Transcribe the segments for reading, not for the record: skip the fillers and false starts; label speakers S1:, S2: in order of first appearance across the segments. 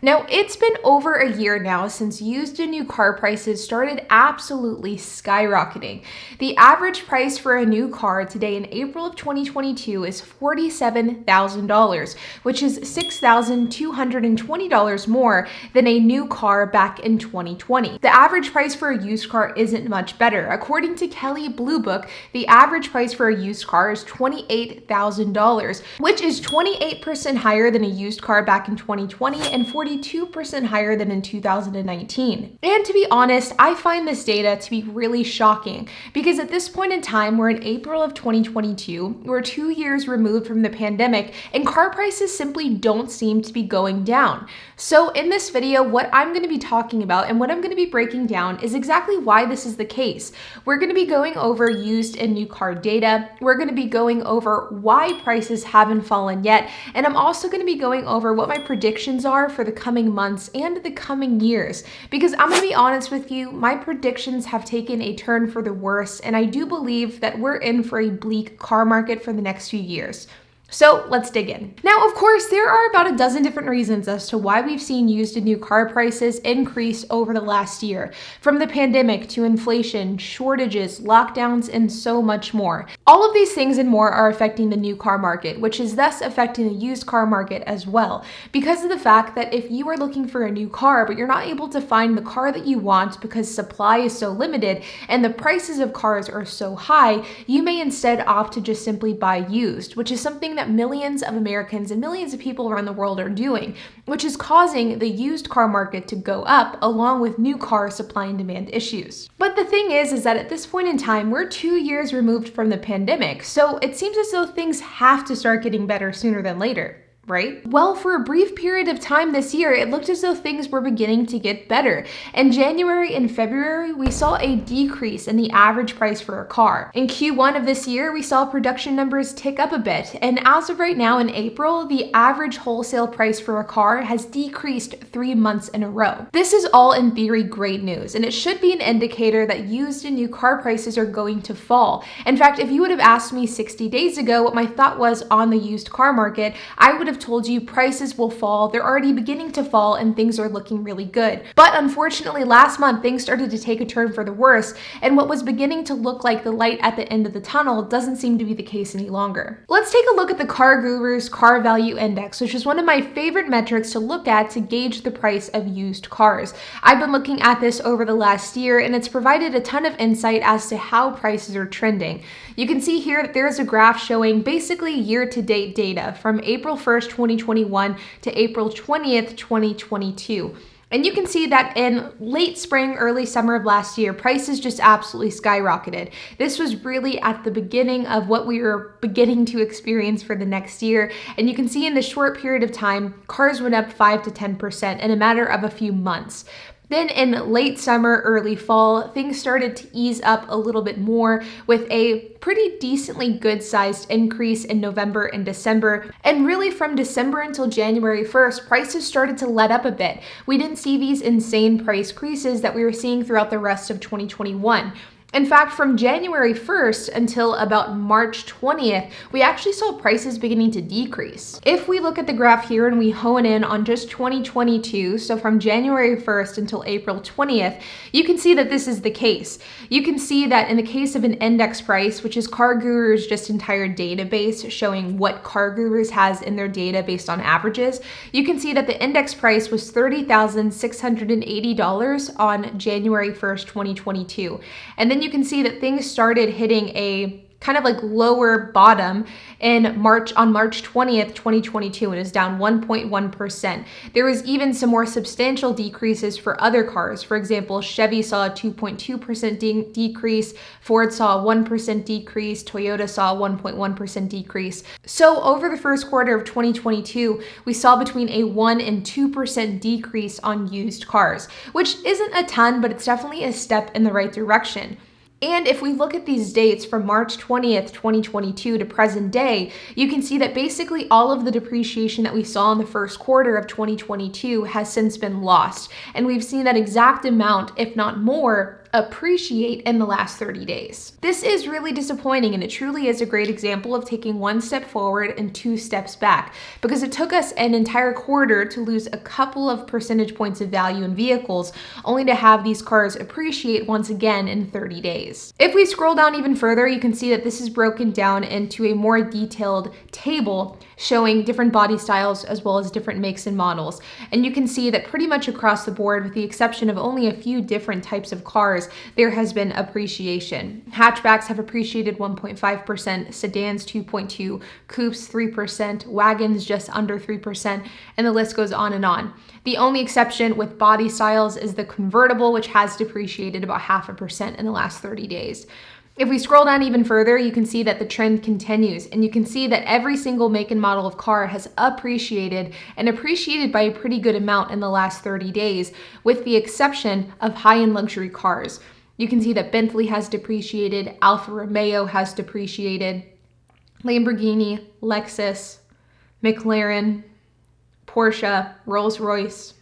S1: Now, it's been over a year now since used and new car prices started absolutely skyrocketing. The average price for a new car today in April of 2022 is $47,000, which is $6,220 more than a new car back in 2020. The average price for a used car isn't much better. According to Kelley Blue Book, the average price for a used car is $28,000, which is 28% higher than a used car back in 2020 and 42% higher than in 2019. And to be honest, I find this data to be really shocking because at this point in time, we're in April of 2022, we're 2 years removed from the pandemic, and car prices simply don't seem to be going down. So in this video, what I'm going to be talking about and what I'm going to be breaking down is exactly why this is the case. We're going to be going over used and new car data. We're going to be going over why prices haven't fallen yet, and I'm also going to be going over what my predictions are for the coming months and the coming years, because I'm going to be honest with you, my predictions have taken a turn for the worse, and I do believe that we're in for a bleak car market for the next few years. So let's dig in. Now, of course, there are about a dozen different reasons as to why we've seen used and new car prices increase over the last year, from the pandemic to inflation, shortages, lockdowns, and so much more. All of these things and more are affecting the new car market, which is thus affecting the used car market as well, because of the fact that if you are looking for a new car, but you're not able to find the car that you want because supply is so limited and the prices of cars are so high, you may instead opt to just simply buy used, which is something that millions of Americans and millions of people around the world are doing, which is causing the used car market to go up along with new car supply and demand issues. But the thing is that at this point in time, we're 2 years removed from the pandemic, so it seems as though things have to start getting better sooner than later. Right? Well, for a brief period of time this year, it looked as though things were beginning to get better. In January and February, we saw a decrease in the average price for a car. In Q1 of this year, we saw production numbers tick up a bit. And as of right now in April, the average wholesale price for a car has decreased 3 months in a row. This is all in theory great news, and it should be an indicator that used and new car prices are going to fall. In fact, if you would have asked me 60 days ago what my thought was on the used car market, I would have told you prices will fall. They're already beginning to fall and things are looking really good. But unfortunately, last month things started to take a turn for the worse, and what was beginning to look like the light at the end of the tunnel doesn't seem to be the case any longer. Let's take a look at the Car Guru's Car Value Index, which is one of my favorite metrics to look at to gauge the price of used cars. I've been looking at this over the last year, and it's provided a ton of insight as to how prices are trending. You can see here that there's a graph showing basically year-to-date data from April 1st, 2021 to April 20th, 2022. And you can see that in late spring, early summer of last year, prices just absolutely skyrocketed. This was really at the beginning of what we were beginning to experience for the next year. And you can see in the short period of time, cars went up 5 to 10% in a matter of a few months. Then in late summer, early fall, things started to ease up a little bit more with a pretty decently good-sized increase in November and December. And really from December until January 1st, prices started to let up a bit. We didn't see these insane price increases that we were seeing throughout the rest of 2021. In fact, from January 1st until about March 20th, we actually saw prices beginning to decrease. If we look at the graph here and we hone in on just 2022, so from January 1st until April 20th, you can see that this is the case. You can see that in the case of an index price, which is Car Guru's just entire database showing what Car Guru's has in their data based on averages, you can see that the index price was $30,680 on January 1st, 2022. And then you can see that things started hitting a kind of like lower bottom on March 20th, 2022, and is down 1.1%. There was even some more substantial decreases for other cars. For example, Chevy saw a 2.2% decrease, Ford saw a 1% decrease, Toyota saw a 1.1% decrease. So over the first quarter of 2022, we saw between a 1 and 2% decrease on used cars, which isn't a ton, but it's definitely a step in the right direction. And if we look at these dates from March 20th, 2022 to present day, you can see that basically all of the depreciation that we saw in the first quarter of 2022 has since been lost. And we've seen that exact amount, if not more, appreciate in the last 30 days. This is really disappointing, and it truly is a great example of taking one step forward and two steps back, because it took us an entire quarter to lose a couple of percentage points of value in vehicles, only to have these cars appreciate once again in 30 days. If we scroll down even further, you can see that this is broken down into a more detailed table showing different body styles as well as different makes and models. And you can see that pretty much across the board, with the exception of only a few different types of cars, there has been appreciation. Hatchbacks have appreciated 1.5%, sedans 2.2%, coupes 3%, wagons just under 3%, and the list goes on and on. The only exception with body styles is the convertible, which has depreciated about 0.5% in the last 30 days. If we scroll down even further, you can see that the trend continues, and you can see that every single make and model of car has appreciated, and appreciated by a pretty good amount in the last 30 days, with the exception of high-end luxury cars. You can see that Bentley has depreciated, Alfa Romeo has depreciated, Lamborghini, Lexus, McLaren, Porsche, Rolls-Royce,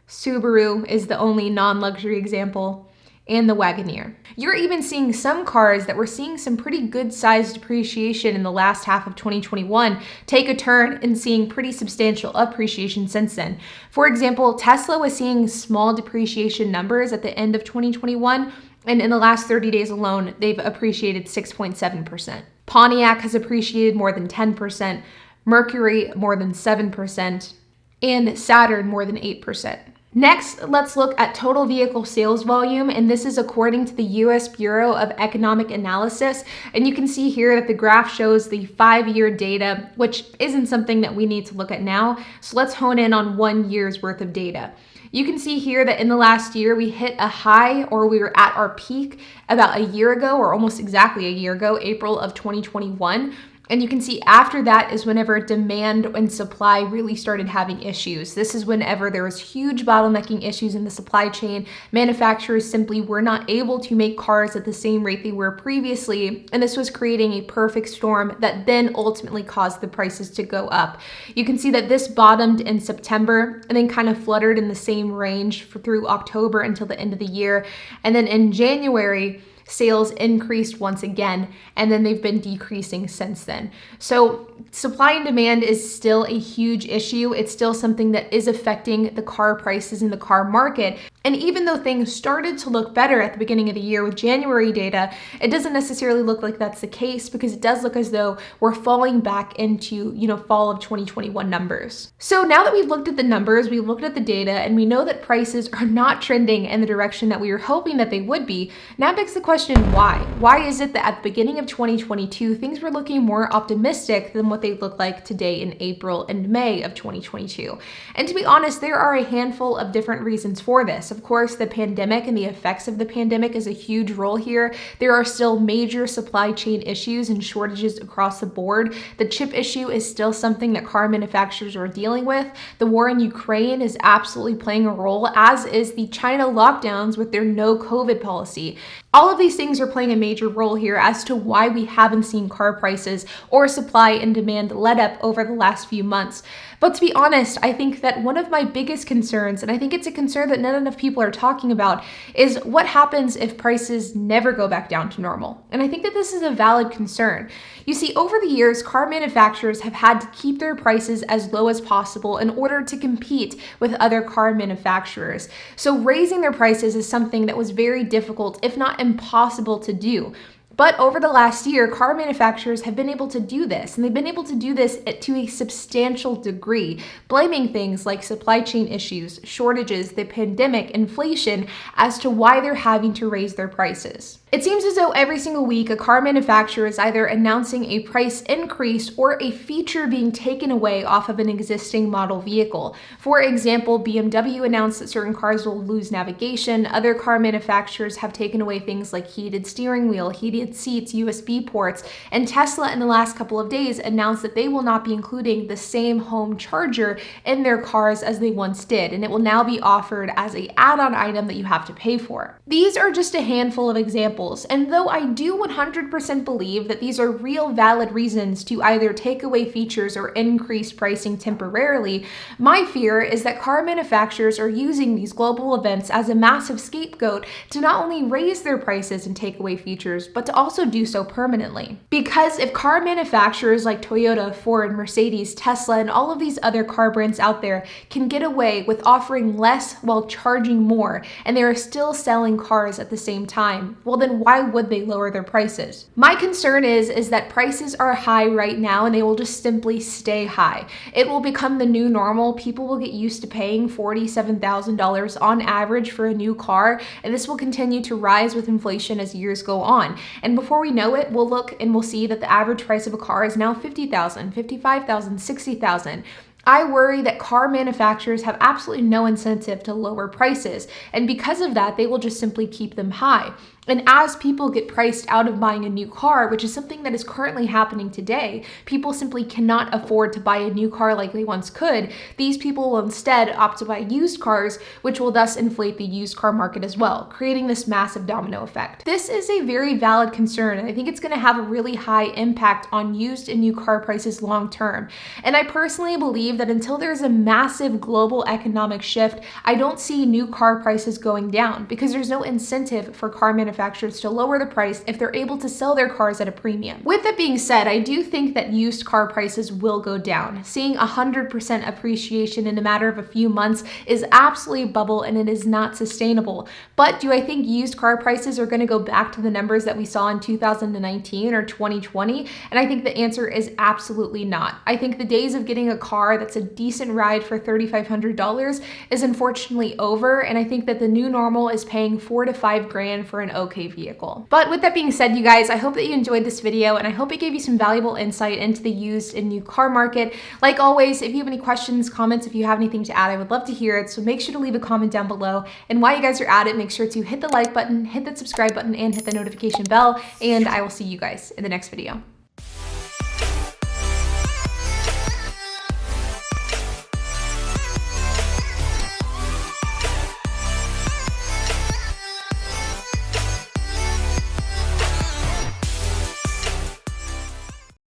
S1: Subaru is the only non-luxury example, and the Wagoneer. You're even seeing some cars that were seeing some pretty good sized depreciation in the last half of 2021 take a turn and seeing pretty substantial appreciation since then. For example, Tesla was seeing small depreciation numbers at the end of 2021, and in the last 30 days alone, they've appreciated 6.7%. Pontiac has appreciated more than 10%, Mercury more than 7%, and Saturn more than 8%. Next, let's look at total vehicle sales volume, and this is according to the US Bureau of Economic Analysis. And you can see here that the graph shows the 5-year data, which isn't something that we need to look at now. So let's hone in on 1 year's worth of data. You can see here that in the last year, we hit a high, or we were at our peak about a year ago, or almost exactly a year ago, April of 2021. And you can see after that is whenever demand and supply really started having issues. This is whenever there was huge bottlenecking issues in the supply chain. Manufacturers simply were not able to make cars at the same rate they were previously. And this was creating a perfect storm that then ultimately caused the prices to go up. You can see that this bottomed in September and then kind of fluttered in the same range through October until the end of the year. And then in January, sales increased once again, and then they've been decreasing since then. So supply and demand is still a huge issue. It's still something that is affecting the car prices in the car market. And even though things started to look better at the beginning of the year with January data, it doesn't necessarily look like that's the case, because it does look as though we're falling back into, fall of 2021 numbers. So now that we've looked at the numbers, we've looked at the data, and we know that prices are not trending in the direction that we were hoping that they would be, now begs the question, why? Why is it that at the beginning of 2022, things were looking more optimistic than what they look like today in April and May of 2022? And to be honest, there are a handful of different reasons for this. Of course, the pandemic and the effects of the pandemic is a huge role here. There are still major supply chain issues and shortages across the board. The chip issue is still something that car manufacturers are dealing with. The war in Ukraine is absolutely playing a role, as is the China lockdowns with their no COVID policy. All of these things are playing a major role here as to why we haven't seen car prices or supply and demand let up over the last few months. But to be honest, I think that one of my biggest concerns, and I think it's a concern that not enough people are talking about, is what happens if prices never go back down to normal. And I think that this is a valid concern. You see, over the years, car manufacturers have had to keep their prices as low as possible in order to compete with other car manufacturers. So raising their prices is something that was very difficult, if not impossible to do. But over the last year, car manufacturers have been able to do this, and they've been able to do this to a substantial degree, blaming things like supply chain issues, shortages, the pandemic, inflation, as to why they're having to raise their prices. It seems as though every single week a car manufacturer is either announcing a price increase or a feature being taken away off of an existing model vehicle. For example, BMW announced that certain cars will lose navigation. Other car manufacturers have taken away things like heated steering wheel, heated seats, USB ports, and Tesla in the last couple of days announced that they will not be including the same home charger in their cars as they once did, and it will now be offered as an add-on item that you have to pay for. These are just a handful of examples examples. And though I do 100% believe that these are real valid reasons to either take away features or increase pricing temporarily, my fear is that car manufacturers are using these global events as a massive scapegoat to not only raise their prices and take away features, but to also do so permanently. Because if car manufacturers like Toyota, Ford, Mercedes, Tesla, and all of these other car brands out there can get away with offering less while charging more, and they are still selling cars at the same time, well then why would they lower their prices? My concern is that prices are high right now and they will just simply stay high. It will become the new normal. People will get used to paying $47,000 on average for a new car, and this will continue to rise with inflation as years go on. And before we know it, we'll look and we'll see that the average price of a car is now $50,000, $55,000, $60,000. I worry that car manufacturers have absolutely no incentive to lower prices, and because of that, they will just simply keep them high. And as people get priced out of buying a new car, which is something that is currently happening today, people simply cannot afford to buy a new car like they once could. These people will instead opt to buy used cars, which will thus inflate the used car market as well, creating this massive domino effect. This is a very valid concern, and I think it's going to have a really high impact on used and new car prices long term. And I personally believe that until there's a massive global economic shift, I don't see new car prices going down because there's no incentive for car manufacturers to lower the price if they're able to sell their cars at a premium. With that being said, I do think that used car prices will go down. Seeing 100% appreciation in a matter of a few months is absolutely a bubble and it is not sustainable. But do I think used car prices are going to go back to the numbers that we saw in 2019 or 2020? And I think the answer is absolutely not. I think the days of getting a car that's a decent ride for $3,500 is unfortunately over, and I think that the new normal is paying $4 to $5 grand for an okay vehicle. But with that being said, you guys, I hope that you enjoyed this video and I hope it gave you some valuable insight into the used and new car market. Like always, if you have any questions, comments, if you have anything to add, I would love to hear it. So make sure to leave a comment down below. And while you guys are at it, make sure to hit the like button, hit that subscribe button, and hit the notification bell. And I will see you guys in the next video.